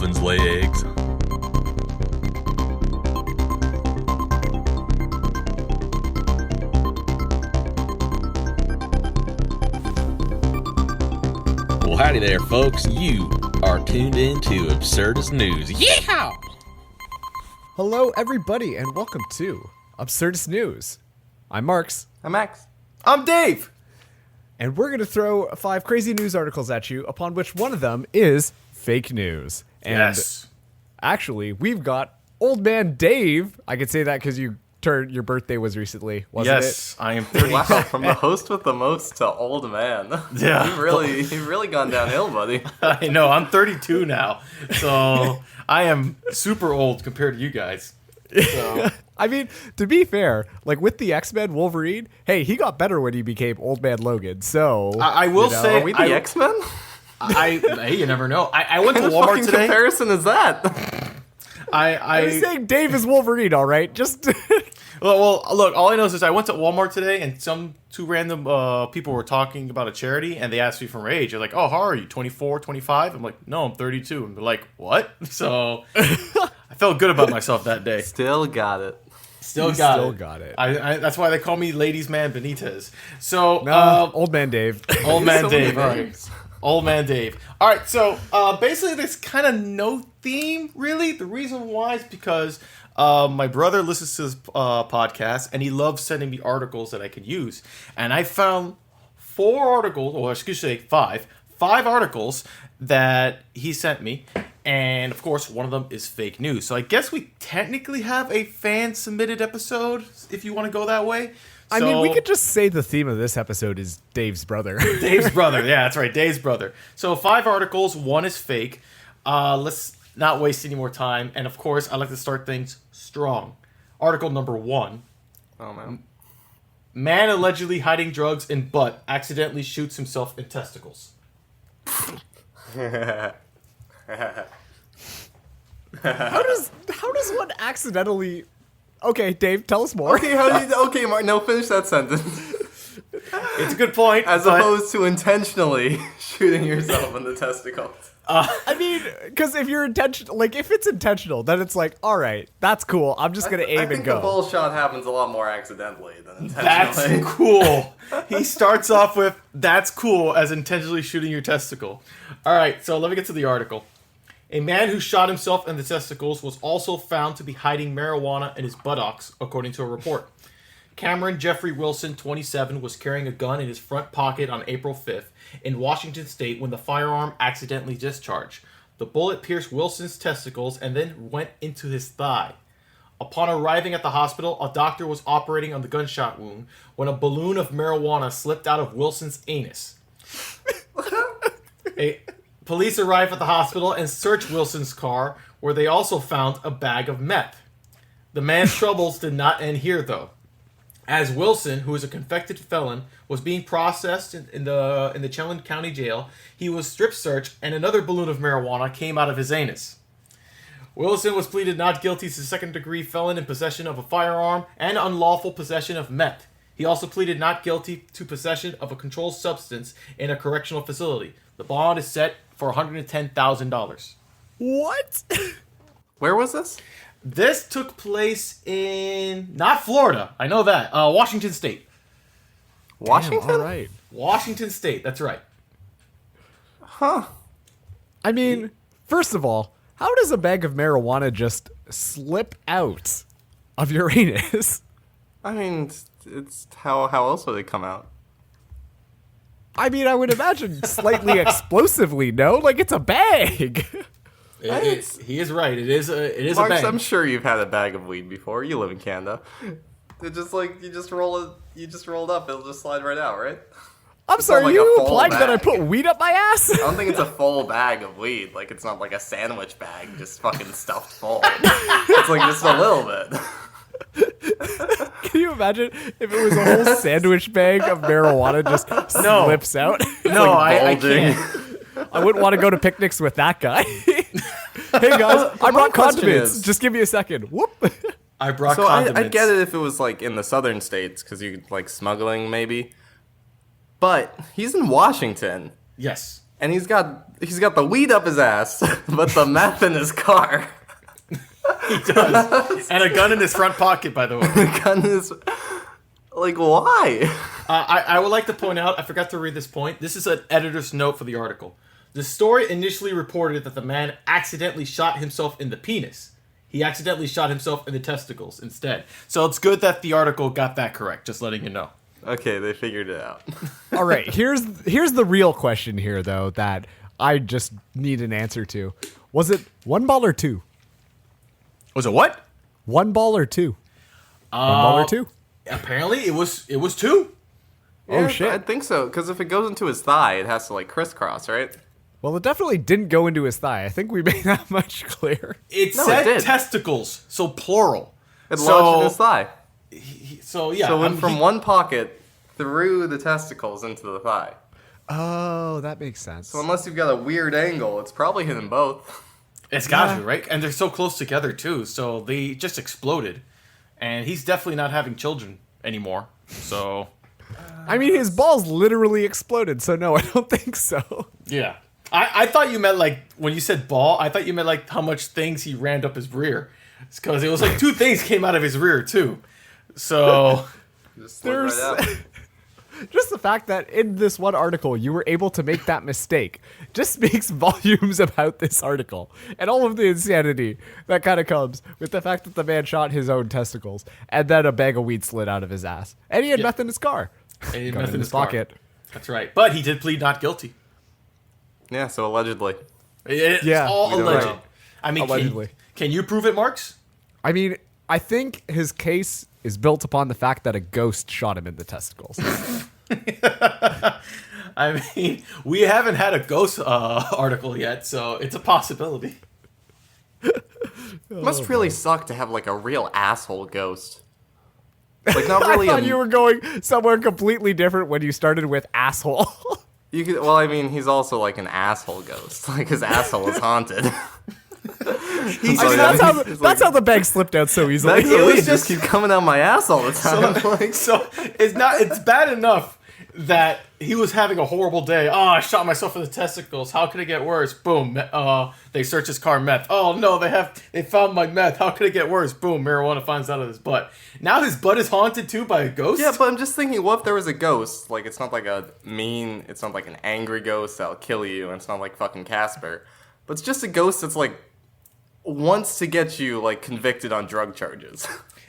dolphins lay eggs? Well, howdy there, folks. You are tuned in to Absurdist News. Yeehaw! Hello, everybody, and welcome to Absurdist News. I'm Marks. I'm Max. I'm Dave. And we're going to throw 5 crazy news articles at you, upon which one of them is fake news. And Yes. actually, we've got Old Man Dave. I could say that because your birthday was recently, wasn't Yes, I am 30. Wow, from the host with the most to old man. Yeah. You've really gone downhill, buddy. I know, I'm 32 now. So I am super old compared to you guys. So it? I mean, to be fair, like with the X-Men Wolverine, hey, he got better when he became Old Man Logan. So I will say, Are we the X-Men? hey, you never know. I went to What Walmart fucking today. comparison is that? I was saying Dave is Wolverine, all right? Just Well, look, all I know is I went to Walmart today, and some 2 random people were talking about a charity, and they asked me for my age. They're like, "Oh, how are you? 24, 25?" I'm like, "No, I'm 32." And they're like, "What?" So I felt good about myself that day. Still got it. Still got it. it. That's why they call me Ladies Man Benitez. So, Old Man Dave. Old Man So Dave. many All right. names. Old Man Dave. All right. So, basically, there's kind of no theme, really. The reason why is because my brother listens to this podcast, and he loves sending me articles that I can use. And I found 4 articles, or excuse me, 5 articles that he sent me. And, of course, one of them is fake news. So I guess we technically have a fan-submitted episode, if you want to go that way. I mean, we could just say the theme of this episode is Dave's brother. Dave's brother. Yeah, that's right. Dave's brother. So 5 articles. 1 is fake. Let's not waste any more time. And, of course, I like to start things strong. Article number 1. Oh, man. Man allegedly hiding drugs in butt accidentally shoots himself in testicles. How does one accidentally? Okay, Dave, tell us more. Okay, Mark, no, finish that sentence. It's a good point. As but- opposed to intentionally shooting yourself in the testicles. I mean, because if it's intentional, then it's like, all right, that's cool. I'm just gonna aim I and think go. the bull shot happens a lot more accidentally than That's intentionally. cool. He starts off with, "That's cool," as intentionally shooting your testicle. All right, so let me get to the article. A man who shot himself in the testicles was also found to be hiding marijuana in his buttocks, according to a report. Cameron Jeffrey Wilson, 27, was carrying a gun in his front pocket on April 5th in Washington State when the firearm accidentally discharged. The bullet pierced Wilson's testicles and then went into his thigh. Upon arriving at the hospital, a doctor was operating on the gunshot wound when a balloon of marijuana slipped out of Wilson's anus. Police arrived at the hospital and searched Wilson's car, where they also found a bag of meth. The man's troubles did not end here, though. As Wilson, who is a convicted felon, was being processed in the Chelan County Jail, he was strip searched and another balloon of marijuana came out of his anus. Wilson was pleaded not guilty to second-degree felon in possession of a firearm and unlawful possession of meth. He also pleaded not guilty to possession of a controlled substance in a correctional facility. The bond is set for $110,000. What? Where was this? This took place in, not Florida, I know that, Washington State. Washington? All right. Washington State, that's right. Huh. I mean, first of all, how does a bag of marijuana just slip out of your anus? I mean, it's how else would it come out? I mean, I would imagine slightly explosively, no? Like, it's a bag. He is right. It is a Marks, bang. I'm sure you've had a bag of weed before. You live in Canada. It just like you just roll it up, it'll just slide right out, right? I'm sorry, like you a full implying that I bag. put weed up my ass? I don't think it's a full bag of weed. Like it's not like a sandwich bag, just fucking stuffed full. It's like just a little bit. Can you imagine if it was a whole sandwich bag of marijuana just slips out? No, I bulging. can't. I wouldn't want to go to picnics with that guy. Hey guys, I My brought question condiments. is- Just give me a second. Whoop. I brought So condiments. I'd get it if it was like in the southern states, because you like smuggling maybe. But he's in Washington. Yes. and he's got the weed up his ass, but the meth in his car. He does. And a gun in his front pocket, by the way. The gun is like, why? I would like to point out, I forgot to read this point. This is an editor's note for the article. The story initially reported that the man accidentally shot himself in the penis. He accidentally shot himself in the testicles instead. So it's good that the article got that correct, just letting you know. Okay, they figured it out. All right, here's the real question here, though, that I just need an answer to. Was it 1 ball or 2? Was it what? 1 ball or 2? 1 ball or 2? Apparently, it was 2. Yeah, shit. I think so, because if it goes into his thigh, it has to, like, crisscross, right? Well, it definitely didn't go into his thigh. I think we made that much clear. It No, said it did. testicles, so plural. It lodged in his thigh. So yeah. So went from one pocket through the testicles into the thigh. Oh, that makes sense. So unless you've got a weird angle, it's probably hitting both. It's got to, right? And they're so close together, too. So they just exploded. And he's definitely not having children anymore. So, I mean, his balls literally exploded, so no, I don't think so. yeah. I thought you meant, like, when you said ball, I thought you meant, like, how much things he rammed up his rear. Because it was, like, 2 things came out of his rear, too. So, Just slid right out. Just the fact that in this one article you were able to make that mistake just speaks volumes about this article and all of the insanity that kind of comes with the fact that the man shot his own testicles and then a bag of weed slid out of his ass. And he had meth in his car. and he had Gun meth in his car. pocket. That's right. But he did plead not guilty. Yeah, so allegedly. It's Yeah, all we don't alleged. know. I mean, Allegedly. can you prove it, Marks? I mean, I think his case is built upon the fact that a ghost shot him in the testicles. I mean, we haven't had a ghost article yet, so it's a possibility. It must really suck to have, like, a real asshole ghost. Like, not really I thought you were going somewhere completely different when you started with asshole. You could, well, I mean, he's also, like, an asshole ghost. Like, his asshole is haunted. I mean, that's how the bag slipped out so easily. That's the weed just keep coming out my ass all the time. Like, So it's bad enough that he was having a horrible day. Oh, I shot myself in the testicles. How could it get worse? Boom. They search his car, meth. Oh no, they found my meth. How could it get worse? Boom. Marijuana finds out of his butt. Now his butt is haunted too by a ghost. yeah, but I'm just thinking, what if there was a ghost? Like, it's not like it's not like an angry ghost that'll kill you, and it's not like fucking Casper. But it's just a ghost that's, like, wants to get you, like, convicted on drug charges.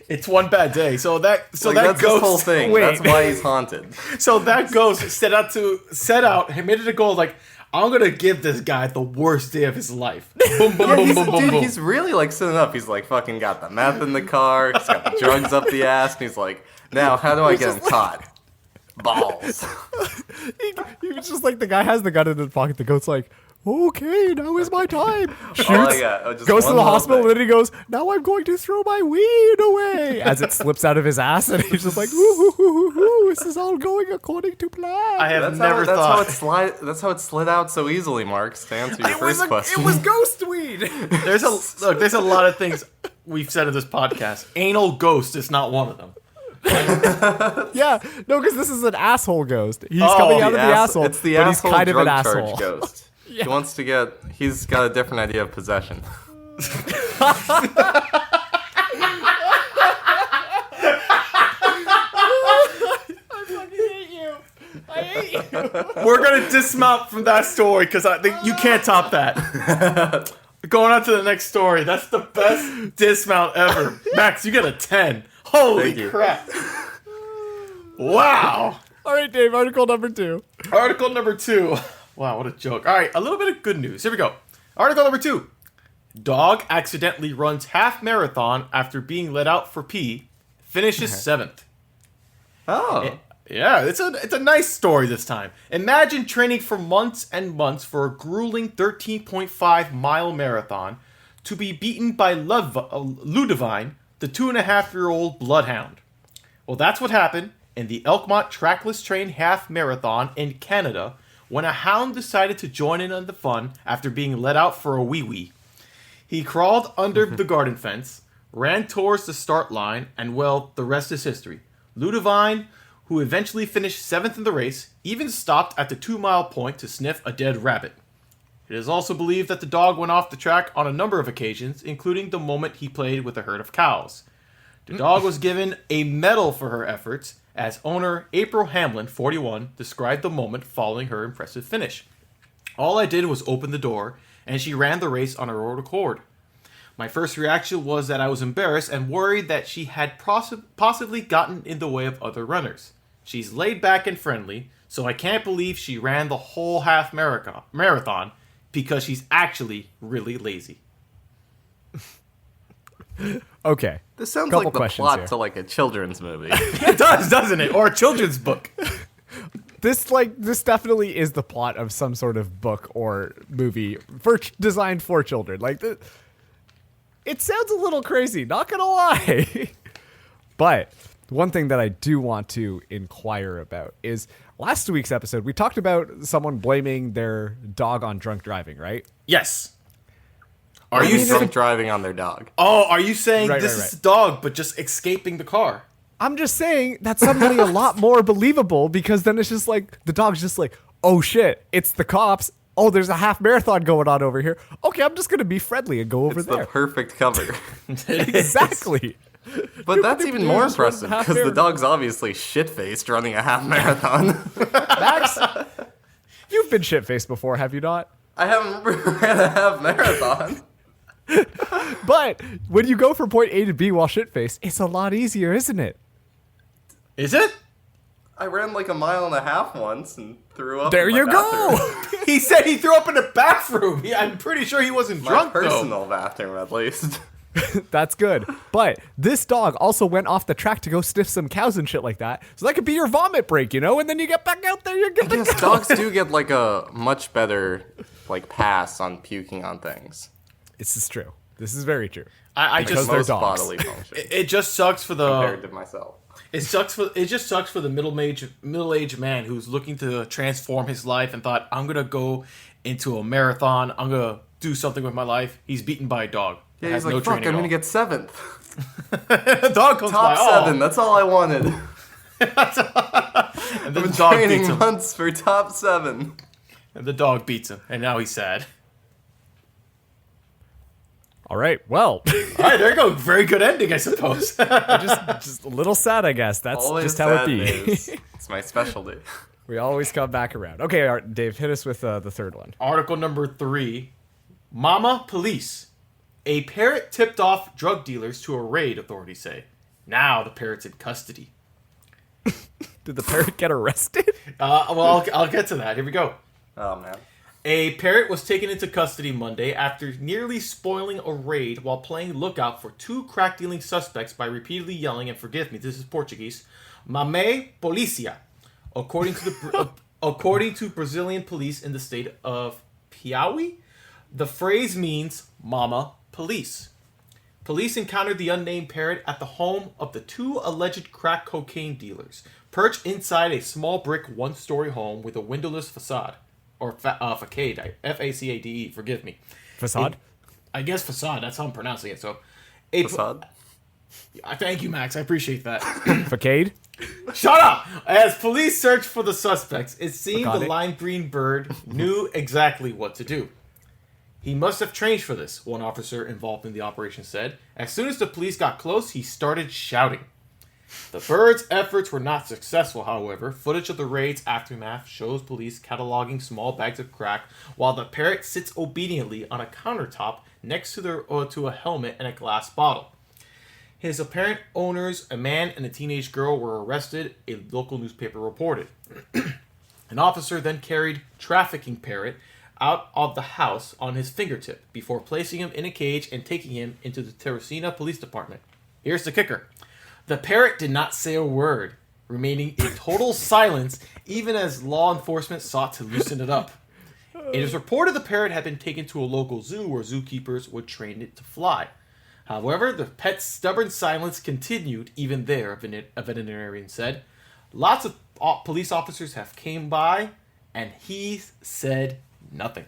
It's one bad day. So that Like, that that's ghost his whole thing. Wait. That's why he's haunted. So that ghost set out. He made it a goal. Like, I'm gonna give this guy the worst day of his life. Boom, boom, boom, boom, boom, Dude, boom. he's really, like, sitting up. He's, like, fucking got the meth in the car. He's got the drugs up the ass. And he's like, now, how do I get him caught? Balls. He was just like, the guy has the gun in his pocket. The goat's like, okay, now is my time. Shoots, just goes to one the little hospital, thing. and then he goes, now I'm going to throw my weed away. As it slips out of his ass, and he's just like, ooh, this is all going according to plan. I have That's never how, thought. that's how it slid out so easily, Marks, to answer your first question. It was ghost weed. There's a lot of things we've said in this podcast. Anal ghost is not one of them. Yeah, no, because this is an asshole ghost. He's Oh, coming out of the asshole, It's the but he's asshole kind of drug an charge asshole. ghost. He wants to get. He's got a different idea of possession. I hate you. We're gonna dismount from that story because I think you can't top that. Going on to the next story. That's the best dismount ever. Max, you get a 10. Holy Thank you. crap. Wow. All right, Dave, article number 2. Article number 2. Wow, what a joke. All right, a little bit of good news. Here we go. Article number 2. Dog accidentally runs half marathon after being let out for pee. Finishes 7th. Oh. Yeah, it's a nice story this time. Imagine training for months and months for a grueling 13.5 mile marathon to be beaten by Ludivine, the 2.5-year-old bloodhound. Well, that's what happened in the Elkmont Trackless Train Half Marathon in Canada when a hound decided to join in on the fun after being let out for a wee-wee. He crawled under the garden fence, ran towards the start line, and, well, the rest is history. Ludivine, who eventually finished 7th in the race, even stopped at the 2-mile point to sniff a dead rabbit. It is also believed that the dog went off the track on a number of occasions, including the moment he played with a herd of cows. The dog was given a medal for her efforts, as owner April Hamlin, 41, described the moment following her impressive finish. All I did was open the door, and she ran the race on her own accord. My first reaction was that I was embarrassed and worried that she had possibly gotten in the way of other runners. She's laid back and friendly, so I can't believe she ran the whole half marathon because she's actually really lazy. Okay. This sounds Couple like the questions plot here. to like a children's movie. It does, doesn't it? Or a children's book. This definitely is the plot of some sort of book or movie designed for children. It sounds a little crazy, not gonna lie. But one thing that I do want to inquire about is last week's episode, we talked about someone blaming their dog on drunk driving, right? Yes. Are you drunk driving on their dog? Oh, are you saying Right, this right, is the dog, but just escaping the car? I'm just saying that's suddenly a lot more believable because then it's just like the dog's just like, oh shit, it's the cops. Oh, there's a half marathon going on over here. Okay, I'm just gonna be friendly and go over It's there. the perfect cover. Exactly. But that's even more just run impressive half because the marathon. dog's obviously shit-faced running a half marathon. Max, you've been shit-faced before, have you not? I haven't ran a half marathon. But when you go from point A to B while shit-faced, it's a lot easier, isn't it? Is it? I ran like a mile and a half once and threw up. There in my you bathroom. go. He said he threw up in the bathroom. I'm pretty sure he wasn't My drunk, personal bathroom, at least. That's good. But this dog also went off the track to go sniff some cows and shit like that. So that could be your vomit break, you know? And then you get back out there, you're good to Yes, go. dogs do get like a much better pass on puking on things. This is true. This is very true. I Because just they're Most dogs. bodily functions it just sucks for compared the to myself. it just sucks for the middle-aged man who's looking to transform his life and thought, I'm gonna go into a marathon, I'm gonna do something with my life. He's beaten by a dog. Yeah, Has he's like, no fuck, training I'm at gonna all. get 7th. The dog comes by. Top 7, that's all I wanted. And then I've the been dog training beats him. months for top 7. And the dog beats him, and now he's sad. All right. Well, All right, there you go. Very good ending, I suppose. just a little sad, I guess. That's Always just how it sad be. news. It's my specialty. We always come back around. Okay, all right, Dave, hit us with the third one. Article number 3. Mama Police. A parrot tipped off drug dealers to a raid, authorities say. Now the parrot's in custody. Did the parrot get arrested? Well, I'll get to that. Here we go. Oh, man. A parrot was taken into custody Monday after nearly spoiling a raid while playing lookout for 2 crack-dealing suspects by repeatedly yelling, and forgive me, this is Portuguese, "Mame Policia," according to Brazilian police in the state of Piauí. The phrase means "Mama Police." Police encountered the unnamed parrot at the home of the 2 alleged crack cocaine dealers, perched inside a small brick one-story home with a windowless facade. Or facade, F-A-C-A-D-E, forgive me. Facade? I guess facade, that's how I'm pronouncing it. So, Facade? Thank you, Max, I appreciate that. Facade? Shut up! As police searched for the suspects, it seemed the Facade? lime green bird knew exactly what to do. He must have trained for this, one officer involved in the operation said. As soon as the police got close, he started shouting. The bird's efforts were not successful, however. Footage of the raid's aftermath shows police cataloging small bags of crack while the parrot sits obediently on a countertop next to a helmet and a glass bottle. His apparent owners, a man and a teenage girl, were arrested, a local newspaper reported. An officer then carried trafficking parrot out of the house on his fingertip before placing him in a cage and taking him into the Teresina Police Department. Here's the kicker. The parrot did not say a word, remaining in total silence even as law enforcement sought to loosen it up. It is reported the parrot had been taken to a local zoo where zookeepers would train it to fly. However, the pet's stubborn silence continued even there, a veterinarian said. Lots of police officers have came by, and he said nothing.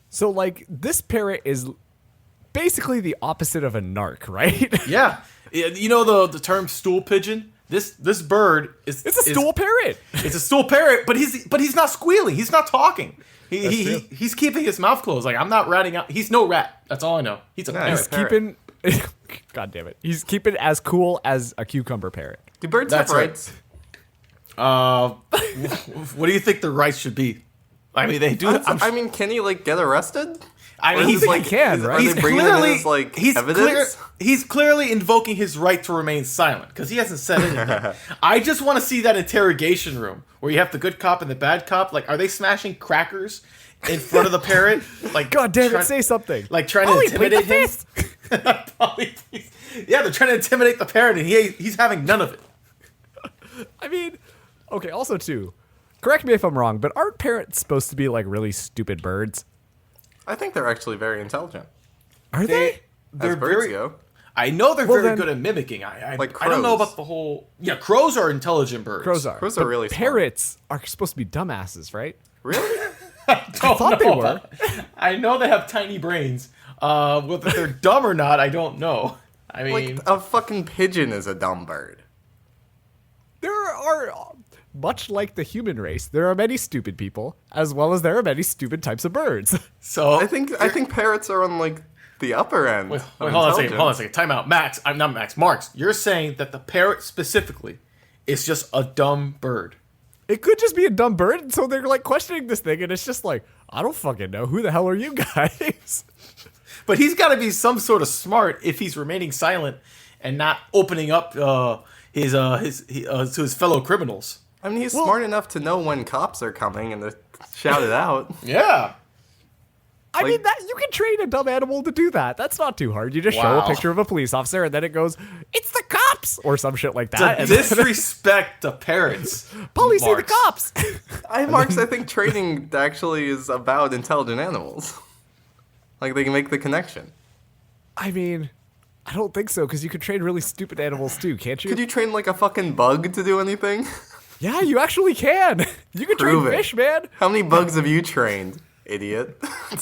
So, this parrot is basically the opposite of a narc, right? Yeah. You know the term stool pigeon? This bird is It's a stool parrot. It's a stool parrot, but he's not squealing. He's not talking. He's keeping his mouth closed. Like, I'm not ratting out. He's no rat. That's all I know. He's a parrot. He's keeping. God damn it. He's keeping as cool as a cucumber parrot. Do birds That's have right. rights? What do you think the rights should be? I mean, they do. I mean, can he like get arrested? I mean, Or he's is, like- he can, right? Are He's they bringing clearly it as like he's evidence? he's clearly invoking his right to remain silent because he hasn't said anything. I just want to see that interrogation room where you have the good cop and the bad cop. Like, are they smashing crackers in front of the parrot? Like, God damn it, say something. Like trying Polly, to plead intimidate the him. fifth. Polly, please. Yeah, they're trying to intimidate the parrot, and he's having none of it. I mean, okay, also, too, correct me if I'm wrong, but aren't parrots supposed to be, like, really stupid birds? I think they're actually very intelligent. Are they? They're As birds very. go. I know they're Well, very then- good at mimicking. I Like I don't know crows. about the whole. Yeah, crows are intelligent birds. Crows are. Crows are But really smart. parrots are supposed to be dumbasses, right? Really? I thought they were. I know they have tiny brains. Whether they're dumb or not, I don't know. I mean, Like a fucking pigeon is a dumb bird. There are, much like the human race, there are many stupid people, as well as there are many stupid types of birds. so I think parrots are on like the upper end. Wait, of hold on a second. Hold on a intelligence. second. Time out. Max. I'm not Max. Marks. You're saying that the parrot specifically is just a dumb bird. It could just be a dumb bird, and so they're like questioning this thing, and it's just like, I don't fucking know. Who the hell are you guys? But he's got to be some sort of smart if he's remaining silent and not opening up to his fellow criminals. I mean, he's smart enough to know when cops are coming and to shout it out. Yeah. I Like- mean, that you can train a dumb animal to do that. That's not too hard. You just show a Wow. picture of a police officer, and then it goes, "It's the cops," or some shit like To that. And then, disrespect the parrots. Polly, see the Marks. cops. I think training actually is about intelligent animals. Like they can make the connection. I mean, I don't think so, because you can train really stupid animals too, can't you? Could you train like a fucking bug to do anything? Yeah, you actually can. You can train Prove it. fish, man. How many bugs have you trained, idiot?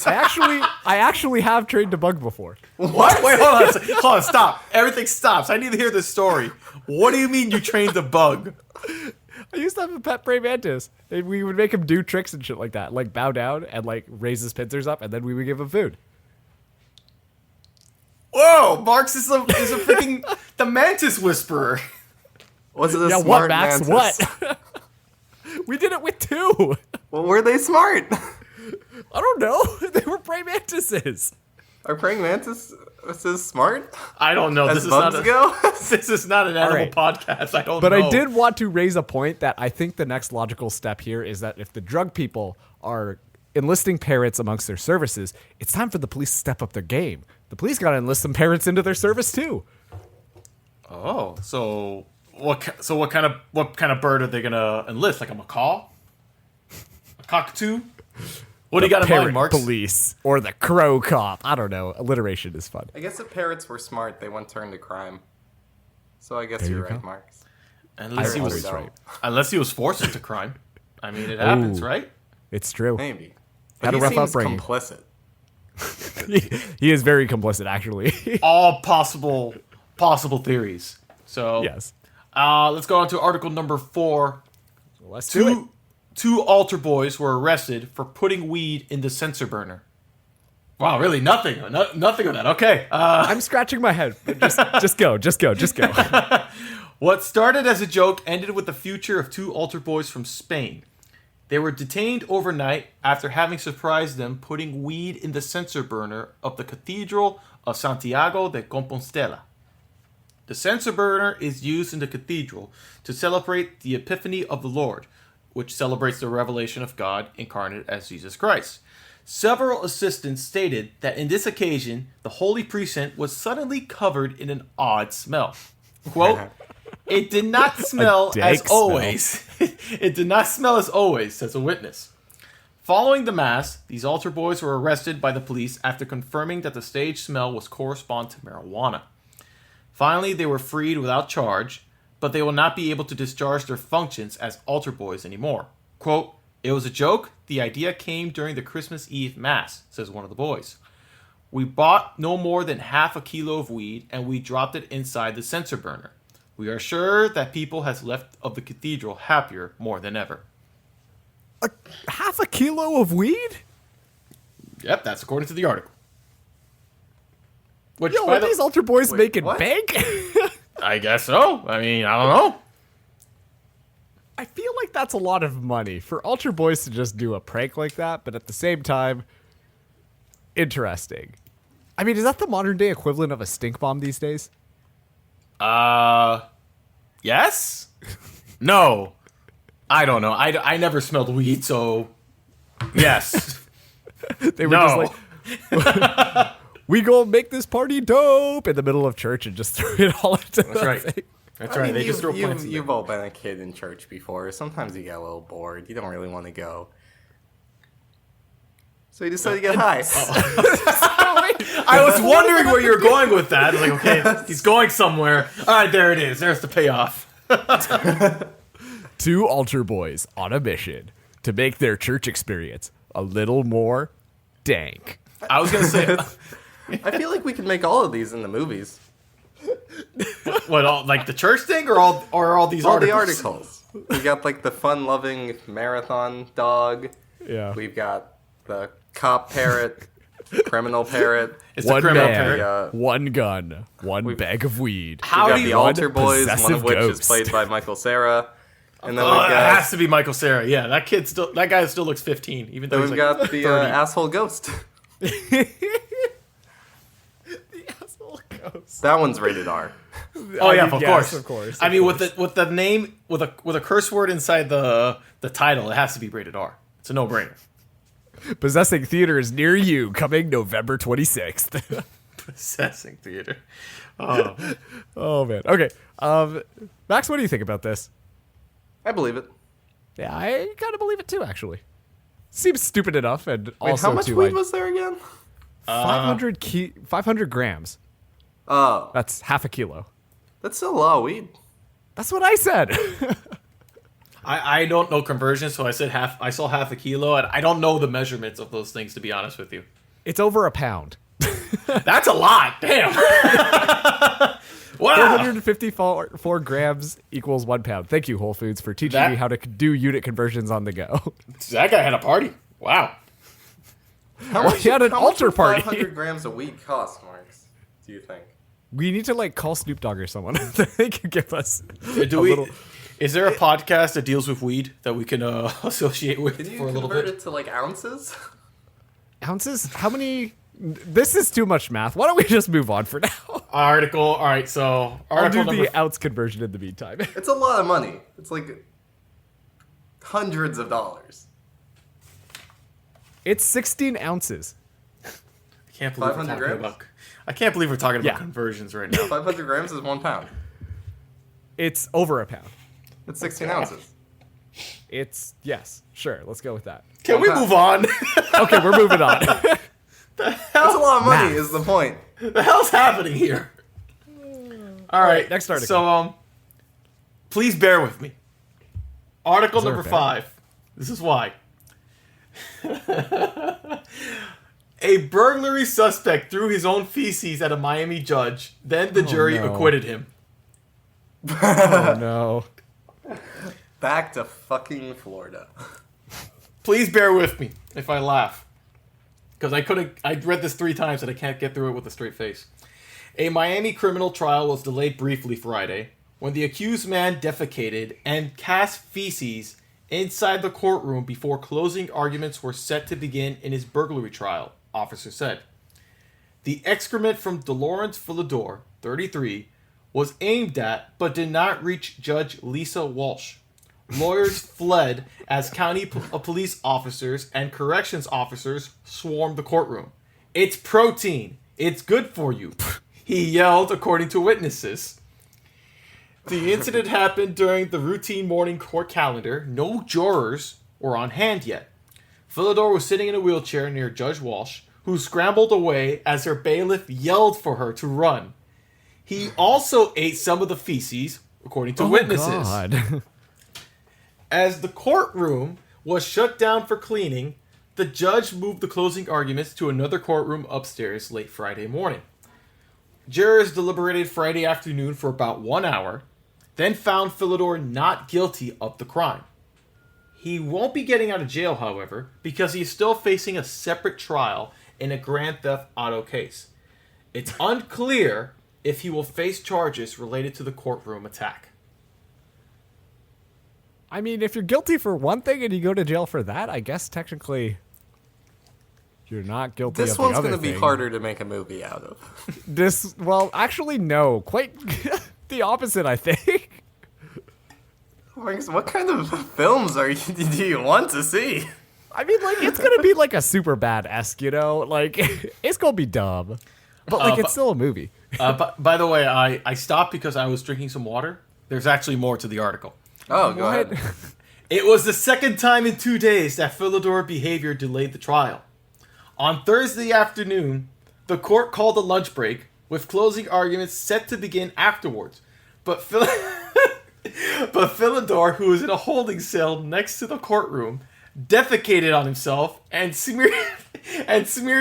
I actually have trained a bug before. What? Wait, hold on. Hold on. Stop. Everything stops. I need to hear this story. What do you mean you trained a bug? I used to have a pet praying mantis, and we would make him do tricks and shit like that, like bow down and like raise his pincers up, and then we would give him food. Whoa, Marks is a freaking the mantis whisperer. Was it a Yeah, smart what, Max? mantis? What? We did it with two. Well, were they smart? I don't know. They were praying mantises. Are praying mantises smart? I don't know. As This is not bugs a, go? this is not an animal right. podcast. I don't But know. I did want to raise a point that I think the next logical step here is that if the drug people are enlisting parrots amongst their services, it's time for the police to step up their game. The police got to enlist some parrots into their service too. Oh, so what kind of bird are they gonna enlist? Like a macaw? A cockatoo? What do you got in mind, Parrot Marks? police or the crow cop. I don't know. Alliteration is fun. I guess if parrots were smart, they wouldn't turn to crime. So I guess There you're you right, go. Marks. Unless he I'm was always dumb. right. unless he was forced into crime. I mean, it happens, Ooh. right? It's true. Maybe. Had But a he rough seems upbringing. complicit. He is very complicit, actually. All possible theories. So Yes. let's go on to article number 4. Let's do it. Two altar boys were arrested for putting weed in the sensor burner. Wow, really? Nothing. Nothing of that. Okay. I'm scratching my head. But just go. What started as a joke ended with the future of 2 altar boys from Spain. They were detained overnight after having surprised them putting weed in the censer burner of the Cathedral of Santiago de Compostela. The censer burner is used in the cathedral to celebrate the Epiphany of the Lord, which celebrates the revelation of God incarnate as Jesus Christ. Several assistants stated that in this occasion, the holy precinct was suddenly covered in an odd smell. Quote, "It did not smell as dank smell. always." It did not smell as always, says a witness. Following the mass, these altar boys were arrested by the police after confirming that the stage smell was correspond to marijuana. Finally, they were freed without charge, but they will not be able to discharge their functions as altar boys anymore. Quote, "It was a joke. The idea came during the Christmas Eve mass," says one of the boys. "We bought no more than half a kilo of weed and we dropped it inside the censer burner. We are sure that people has left of the cathedral happier more than ever. Half a kilo of weed? Yep, that's according to the article. Which, Yo, by are these altar boys Wait, making what? bank? I guess so. I mean, I don't know. I feel like that's a lot of money for altar boys to just do a prank like that, but at the same time, interesting. I mean, is that the modern day equivalent of a stink bomb these days? Yes? No. I don't know. I never smelled weed, so yes. They were No. just like, we gonna make this party dope in the middle of church and just throw it all into That's the right. thing. That's I right. mean, They just throw plants in you've there. all been a kid in church before. Sometimes you get a little bored. You don't really want to go. So you decide to get high. I was wondering where you were going with that. I was like, okay, he's going somewhere. All right, there it is. There's the payoff. 2 altar boys on a mission to make their church experience a little more dank. I was going to say, I feel like we could make all of these in the movies. what, all, like the church thing or all these All articles? the articles. We got like the fun-loving marathon dog. Yeah. We've got the cop parrot, criminal parrot. It's One the criminal man, parrot. Yeah. one gun, one bag of weed. How We got do the you... altar boys, one possessive of which ghost. is played by Michael Cera. And then Oh, we've it got, has to be Michael Cera. Yeah, that guy still looks 15, even though then he's we've like got the 30. asshole ghost. Asshole ghost. That one's rated R. Oh yeah, I mean, of yes, course. of course. I of mean, course. with the name with a curse word inside the title, it has to be rated R. It's a no-brainer. Possessing theaters near you coming November 26th. Possessing theater. Oh, Oh man. Okay. Max, what do you think about this? I believe it. Yeah, I kind of believe it too. Actually, seems stupid enough, and Wait, also how much too, weed was there again? 500 grams. Oh, That's half a kilo. that's still a lot of weed. That's what I said. I don't know conversion, so I said half. I saw half a kilo, and I don't know the measurements of those things, to be honest with you. It's over a pound. That's a lot. Damn. Wow. 454 grams equals 1 pound. Thank you, Whole Foods, for teaching That- me how to do unit conversions on the go. That guy had a party. Wow. How Well, he had an how much altar would party. 500 grams of weed cost, Marks? Do you think? We need to call Snoop Dogg or someone. They can give us Do a we? little. Is there a podcast that deals with weed that we can associate with Can you for a little convert bit? it to like ounces? Ounces? How many? This is too much math. Why don't we just move on for now? Article. All right. So I'll article do number. the ounce conversion in the meantime. It's a lot of money. It's like hundreds of dollars. It's 16 ounces. I can't believe we're 500 talking grams? about. I can't believe we're talking about Yeah. conversions right now. 500 grams is 1 pound. It's over a pound. It's 16 ounces. It's, yes, sure, let's go with that. Can we Okay. move on? Okay, we're moving on. That's a lot of money, Math. is the point. the hell's happening here? All right. next article. So please bear with me. Article Is there a number bear? 5. This is why. A burglary suspect threw his own feces at a Miami judge. Then the jury no. acquitted him. Oh, no. Back to fucking Florida. Please bear with me if I laugh. Because I read this 3 times and I can't get through it with a straight face. A Miami criminal trial was delayed briefly Friday when the accused man defecated and cast feces inside the courtroom before closing arguments were set to begin in his burglary trial, officers said. The excrement from Dolores Villador, 33, was aimed at but did not reach Judge Lisa Walsh. Lawyers fled as police officers and corrections officers swarmed the courtroom. It's protein. It's good for you. He yelled, according to witnesses. The incident happened during the routine morning court calendar. No jurors were on hand yet. Villador was sitting in a wheelchair near Judge Walsh, who scrambled away as her bailiff yelled for her to run. He also ate some of the feces, according to witnesses. God. As the courtroom was shut down for cleaning, the judge moved the closing arguments to another courtroom upstairs late Friday morning. Jurors deliberated Friday afternoon for about 1 hour. then found Philidor not guilty of the crime. He won't be getting out of jail, however, because he is still facing a separate trial in a Grand Theft Auto case. It's unclear if he will face charges related to the courtroom attack. I mean, if you're guilty for one thing and you go to jail for that, I guess technically you're not guilty of This the one's other going to be thing. harder to make a movie out of. Well, actually, no. Quite the opposite, I think. What kind of films do you want to see? I mean, like, it's going to be like a super bad-esque, you know? Like, it's going to be dumb. But, like, it's still a movie. By the way, I stopped because I was drinking some water. There's actually more to the article. Oh, go ahead. It was the second time in 2 days that Philidor behavior delayed the trial. On Thursday afternoon, the court called a lunch break, with closing arguments set to begin afterwards. But Philidor, who was in a holding cell next to the courtroom, defecated on himself and smeared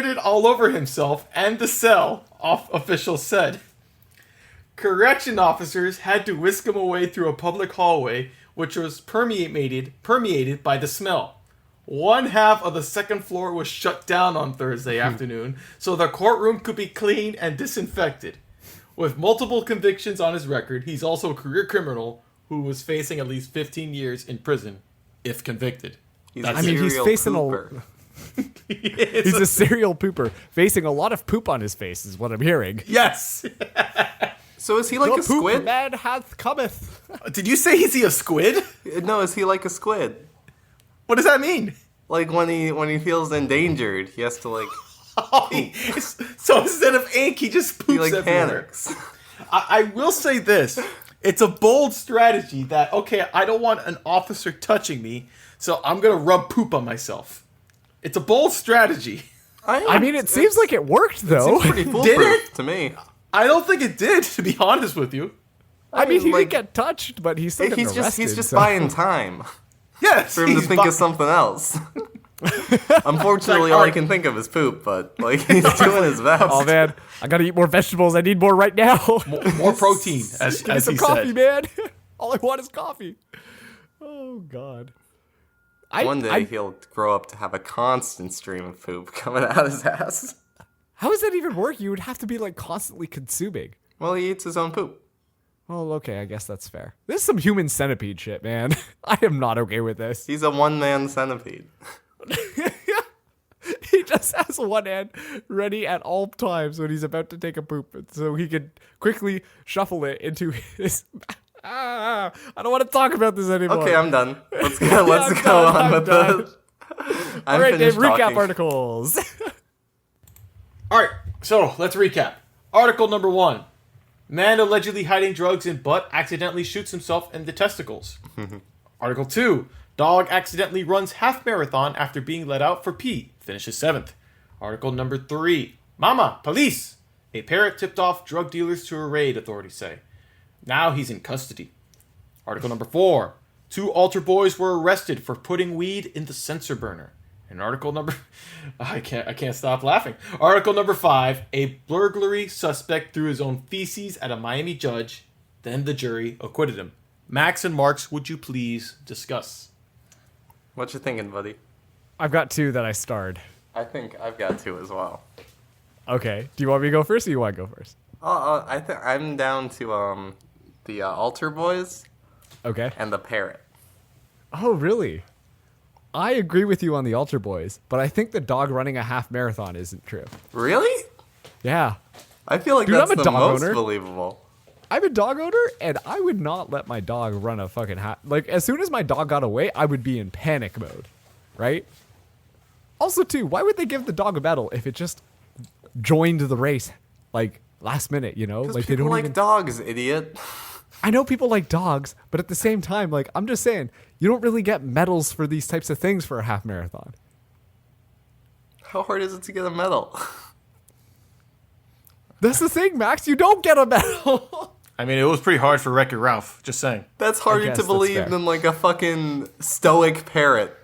it all over himself and the cell, officials said. Correction officers had to whisk him away through a public hallway, which was permeated by the smell. One half of the second floor was shut down on Thursday afternoon, so the courtroom could be cleaned and disinfected. With multiple convictions on his record, he's also a career criminal who was facing at least 15 years in prison, if convicted. He's facing pooper. He's a serial pooper, facing a lot of poop on his face, is what I'm hearing. Yes! So is he like The a squid? poop man hath cometh. Did you say is he a squid? No, is he like a squid? What does that mean? Like when he feels endangered, he has to like So instead of ink, he just poops he like everywhere. panics. I will say this. It's a bold strategy that, okay, I don't want an officer touching me, so I'm going to rub poop on myself. It's a bold strategy. I mean, it seems like it worked, though. Seems pretty foolproof to me. I don't think it did, to be honest with you. I mean, he like, didn't get touched, but he's still getting arrested. He's just so. buying time Yes. for him to think of something else. Unfortunately, all I can think of is poop, but like he's doing his best. Oh man, I gotta eat more vegetables. I need more right now. More protein, as Give me some he coffee, said. man. All I want is coffee. Oh god. One day he'll grow up to have a constant stream of poop coming out his ass. How does that even work? You would have to be like constantly consuming. Well, he eats his own poop. Well, okay, I guess that's fair. This is some human centipede shit, man. I am not okay with this. He's a one-man centipede. He just has one hand ready at all times when he's about to take a poop, so he can quickly shuffle it into his. I don't want to talk about this anymore. Okay, I'm done. Let's go. Let's go on with the. All right, Dave. Recap articles. All right, so let's recap. Article number 1. Man allegedly hiding drugs in butt accidentally shoots himself in the testicles. Article 2. Dog accidentally runs half marathon after being let out for pee. Finishes 7th. Article number 3. Mama, police! A parrot tipped off drug dealers to a raid, authorities say. Now he's in custody. Article number 4. 2 altar boys were arrested for putting weed in the sensor burner. And article number... I can't stop laughing. Article number 5. A burglary suspect threw his own feces at a Miami judge. Then the jury acquitted him. Max and Marks, would you please discuss? What you thinking, buddy? I've got 2 that I starred. I think I've got 2 as well. Okay. Do you want me to go first, or you want to go first? I think I'm down to the altar boys Okay. and the parrot. Oh, really? I agree with you on the altar boys, but I think the dog running a half marathon isn't true. Really? Yeah. I feel like Dude, that's I'm a the dog most owner. believable. I'm a dog owner, and I would not let my dog run a fucking half. Like, as soon as my dog got away, I would be in panic mode, right? Also, too, why would they give the dog a medal if it just joined the race, like, last minute, you know? Because Like, people they don't like even... dogs, idiot. I know people like dogs, but at the same time, like, I'm just saying, you don't really get medals for these types of things for a half marathon. How hard is it to get a medal? That's the thing, Max. You don't get a medal. I mean, it was pretty hard for Wreck-It Ralph, just saying. That's harder guess to that's believe fair. than like a fucking stoic parrot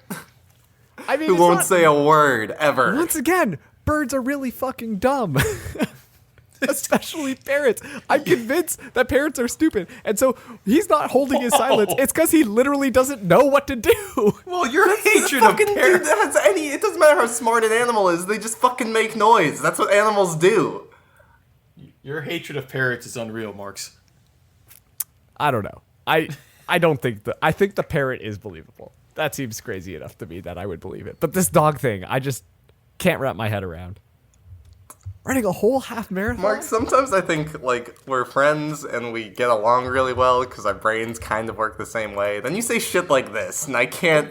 I mean, who it's won't not- say a word ever. Once again, birds are really fucking dumb. especially parrots. I'm convinced that parrots are stupid. And so he's not holding his silence. It's because he literally doesn't know what to do. Well, your hatred of Fucking dude parrots. that has any. It doesn't matter how smart an animal is. They just fucking make noise. That's what animals do. Your hatred of parrots is unreal, Marks. I don't know. I don't think I think the parrot is believable. That seems crazy enough to me that I would believe it. But this dog thing, I just can't wrap my head around. Running a whole half marathon? Mark, sometimes I think, like, we're friends and we get along really well because our brains kind of work the same way. Then you say shit like this, and I can't...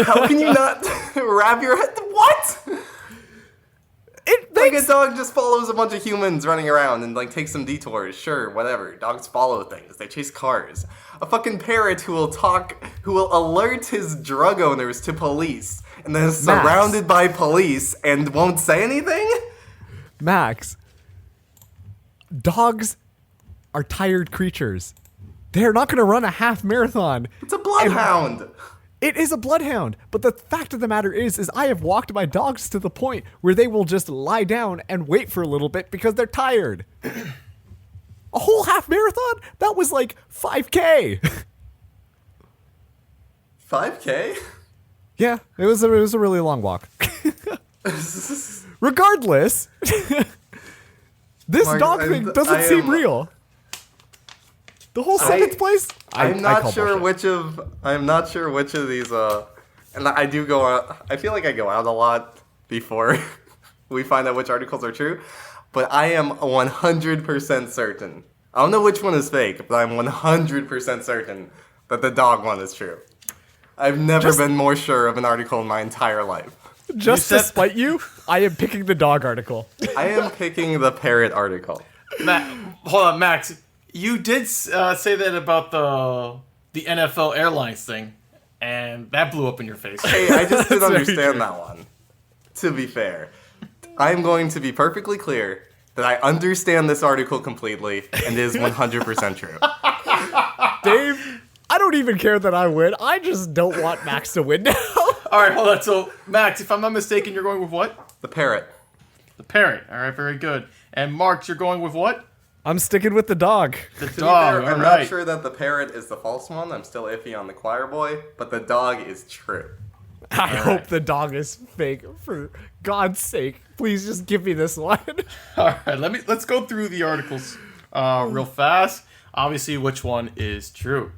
How can you not wrap your head... What? Like, a dog just follows a bunch of humans running around and, like, takes some detours. Sure, whatever. Dogs follow things. They chase cars. A fucking parrot who will alert his drug owners to police and then is surrounded by police and won't say anything? Max, dogs are tired creatures. They're not going to run a half marathon. It's a bloodhound. It is a bloodhound, but the fact of the matter is I have walked my dogs to the point where they will just lie down and wait for a little bit because they're tired. A whole half marathon? That was like 5K. 5K? Yeah, it was a really long walk. Regardless, this Mark, dog thing doesn't seem real. The whole seventh place? I'm not sure which of these and I do go out. I feel like I go out a lot before we find out which articles are true, but I am 100% certain. I don't know which one is fake, but I'm 100% certain that the dog one is true. I've never been more sure of an article in my entire life. Just to spite you, I am picking the dog article. I am picking the parrot article. Hold on, Max. You did say that about the NFL Airlines thing, and that blew up in your face. Hey, I just didn't very understand true. that one. To be fair, I'm going to be perfectly clear that I understand this article completely and it is 100% true. Dave, I don't even care that I win. I just don't want Max to win now. All right, hold on. So, Max, if I'm not mistaken, you're going with what? The parrot. The parrot. All right, very good. And Mark, you're going with what? I'm sticking with the dog. The To be dog. fair, All I'm right. not sure that the parrot is the false one. I'm still iffy on the choir boy, but the dog is true. I hope the dog is fake. For God's sake, please just give me this one. All right, let's go through the articles real fast. Obviously, which one is true?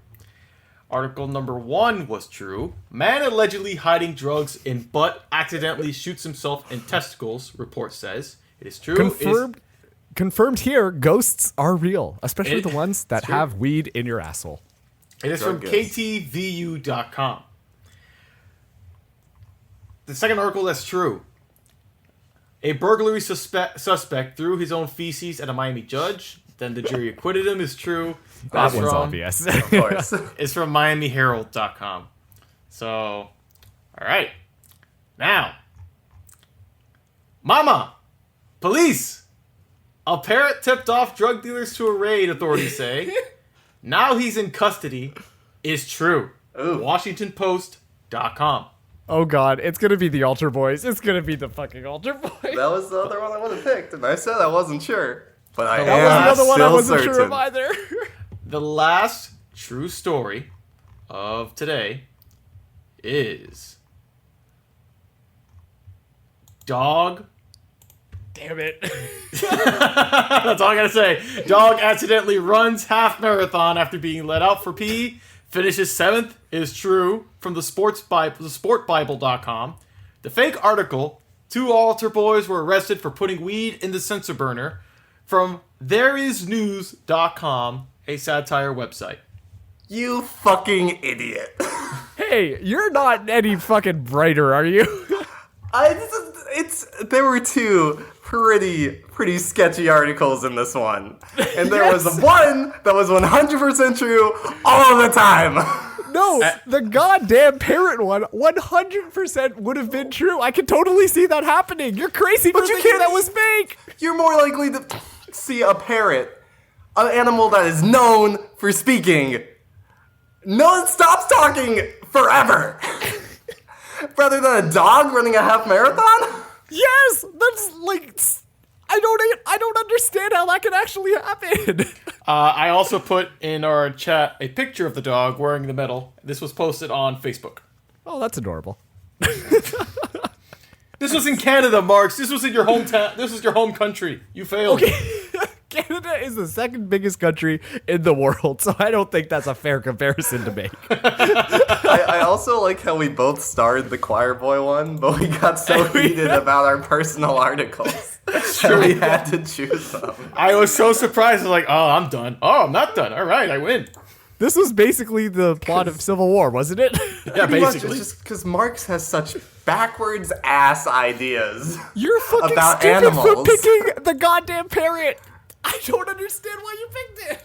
Article number 1 was true. Man allegedly hiding drugs in butt accidentally shoots himself in testicles. Report says it is true. Confirmed here, ghosts are real, especially the ones that have weed in your asshole. It is from Drug ghosts. ktvu.com. The second article that's true. A burglary suspect threw his own feces at a Miami judge. Then the jury acquitted him is true. That one's obvious. Of course. It's from MiamiHerald.com. So, all right. Now, Mama, police. A parrot tipped off drug dealers to a raid, authorities say. Now he's in custody is true. Ooh. WashingtonPost.com. Oh God, it's gonna be the Altar Boys. It's gonna be the fucking Altar Boys. That was the other one I would have picked, and I said I wasn't sure. But I That was am another one I still wasn't certain. sure of either. The last true story of today is dog. Damn it. That's all I gotta say. Dog accidentally runs half marathon after being let out for pee. Finishes 7th is true from the sportbible.com. The fake article, 2 altar boys were arrested for putting weed in the sensor burner from thereisnews.com, a satire website. You fucking idiot. Hey, you're not any fucking brighter, are you? There were 2 pretty sketchy articles in this one. And there was one that was 100% true all the time. No, the goddamn parrot one, 100% would have been true. I can totally see that happening. You're crazy for thinking that was fake. You're more likely to see a parrot, an animal that is known for speaking. No, it stops talking forever. Rather than a dog running a half marathon? Yes, that's like, I don't understand how that can actually happen. I also put in our chat a picture of the dog wearing the medal. This was posted on Facebook. Oh, that's adorable. This was in Canada, Marks. This was in your hometown. This was your home country. You failed. Okay. Canada is the second biggest country in the world, so I don't think that's a fair comparison to make. I also like how we both starred the choir boy one, but we got so heated about our personal articles that we had to choose them. I was so surprised. I was like, oh, I'm done. Oh, I'm not done. All right, I win. This was basically the plot of Civil War, wasn't it? Yeah, Pretty much, basically. it's just because Marx has such backwards ass ideas. You're fucking About stupid for animals. picking the goddamn parrot. I don't understand why you picked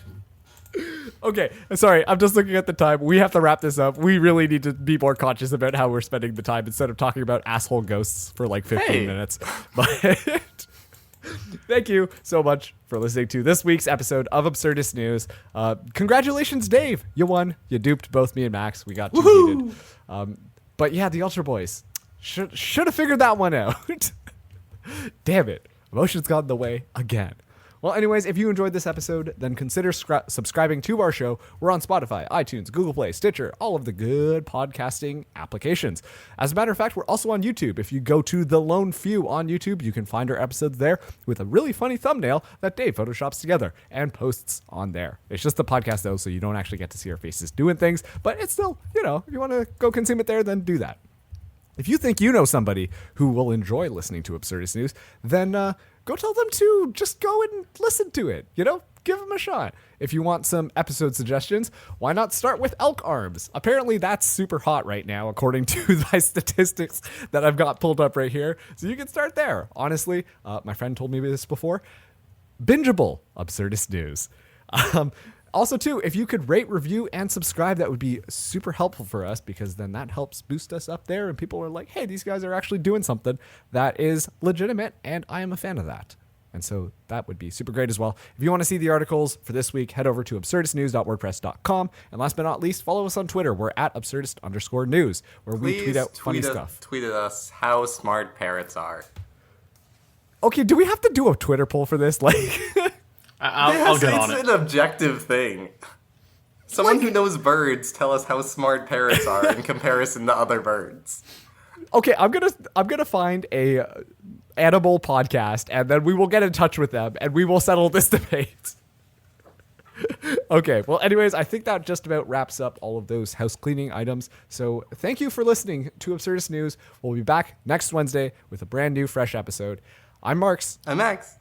it. Okay, sorry. I'm just looking at the time. We have to wrap this up. We really need to be more conscious about how we're spending the time instead of talking about asshole ghosts for like 15 minutes. But thank you so much for listening to this week's episode of Absurdist News. Congratulations, Dave. You won. You duped both me and Max. We got too heated. But yeah, the Ultra Boys should have figured that one out. Damn it. Emotions got in the way again. Well, anyways, if you enjoyed this episode, then consider subscribing to our show. We're on Spotify, iTunes, Google Play, Stitcher, all of the good podcasting applications. As a matter of fact, we're also on YouTube. If you go to The Lone Few on YouTube, you can find our episodes there with a really funny thumbnail that Dave photoshops together and posts on there. It's just the podcast, though, so you don't actually get to see our faces doing things, but it's still, if you want to go consume it there, then do that. If you think you know somebody who will enjoy listening to Absurdist News, then go tell them to just go and listen to it. Give them a shot. If you want some episode suggestions, why not start with elk arms? Apparently that's super hot right now, according to my statistics that I've got pulled up right here. So you can start there. Honestly, my friend told me this before. Bingeable Absurdist News. Also, too, if you could rate, review, and subscribe, that would be super helpful for us, because then that helps boost us up there, and people are like, hey, these guys are actually doing something that is legitimate, and I am a fan of that. And so that would be super great as well. If you want to see the articles for this week, head over to absurdistnews.wordpress.com. And last but not least, follow us on Twitter. We're at absurdist_news, where we tweet out funny stuff. Tweet at us how smart parrots are. Okay, do we have to do a Twitter poll for this? I'll get on it. It's an objective thing. Someone who knows birds tell us how smart parrots are in comparison to other birds. Okay, I'm gonna find a animal podcast, and then we will get in touch with them, and we will settle this debate. Okay, well, anyways, I think that just about wraps up all of those house cleaning items. So thank you for listening to Absurdist News. We'll be back next Wednesday with a brand new, fresh episode. I'm Marks. I'm Max.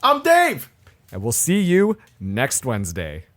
I'm Dave. And we'll see you next Wednesday.